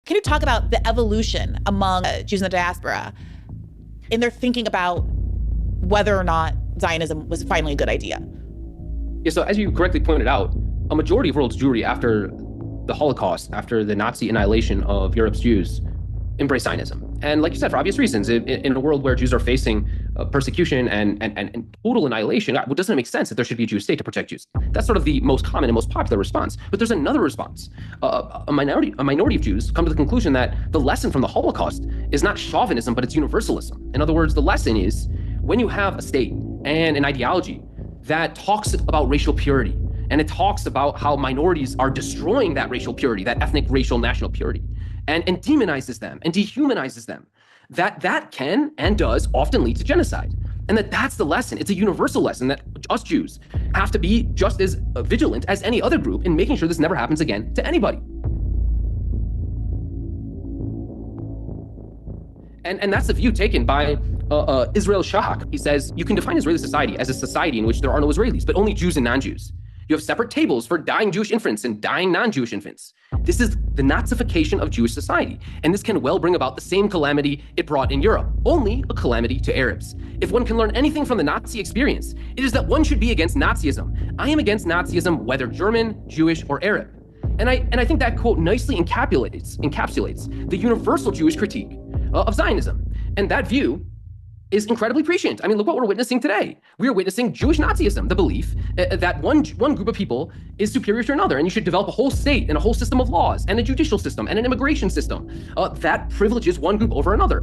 Can you talk about the evolution among Jews in the diaspora in their thinking about whether or not Zionism was finally a good idea? Yeah, so as you correctly pointed out, a majority of world Jewry after the Holocaust, after the Nazi annihilation of Europe's Jews, embraced Zionism. And like you said, for obvious reasons, in a world where Jews are facing persecution and total annihilation, it doesn't make sense that there should be a Jewish state to protect Jews. That's sort of the most common and most popular response. But there's another response. A minority of Jews come to the conclusion that the lesson from the Holocaust is not chauvinism, but it's universalism. In other words, the lesson is when you have a state and an ideology that talks about racial purity, and it talks about how minorities are destroying that racial purity, that ethnic, racial, national purity, and demonizes them and dehumanizes them, that can and does often lead to genocide. And that's the lesson. It's a universal lesson that us Jews have to be just as vigilant as any other group in making sure this never happens again to anybody. And that's the view taken by Israel Shahak. He says, you can define Israeli society as a society in which there are no Israelis, but only Jews and non-Jews. You have separate tables for dying Jewish infants and dying non-Jewish infants. This is the Nazification of Jewish society, and this can well bring about the same calamity it brought in Europe, only a calamity to Arabs. If one can learn anything from the Nazi experience, it is that one should be against Nazism. I am against Nazism, whether German, Jewish, or Arab. And I think that quote nicely encapsulates the universal Jewish critique of Zionism. And that view is incredibly prescient. I mean, look what we're witnessing today. We are witnessing Jewish Nazism, the belief that one group of people is superior to another, and you should develop a whole state and a whole system of laws and a judicial system and an immigration system that privileges one group over another.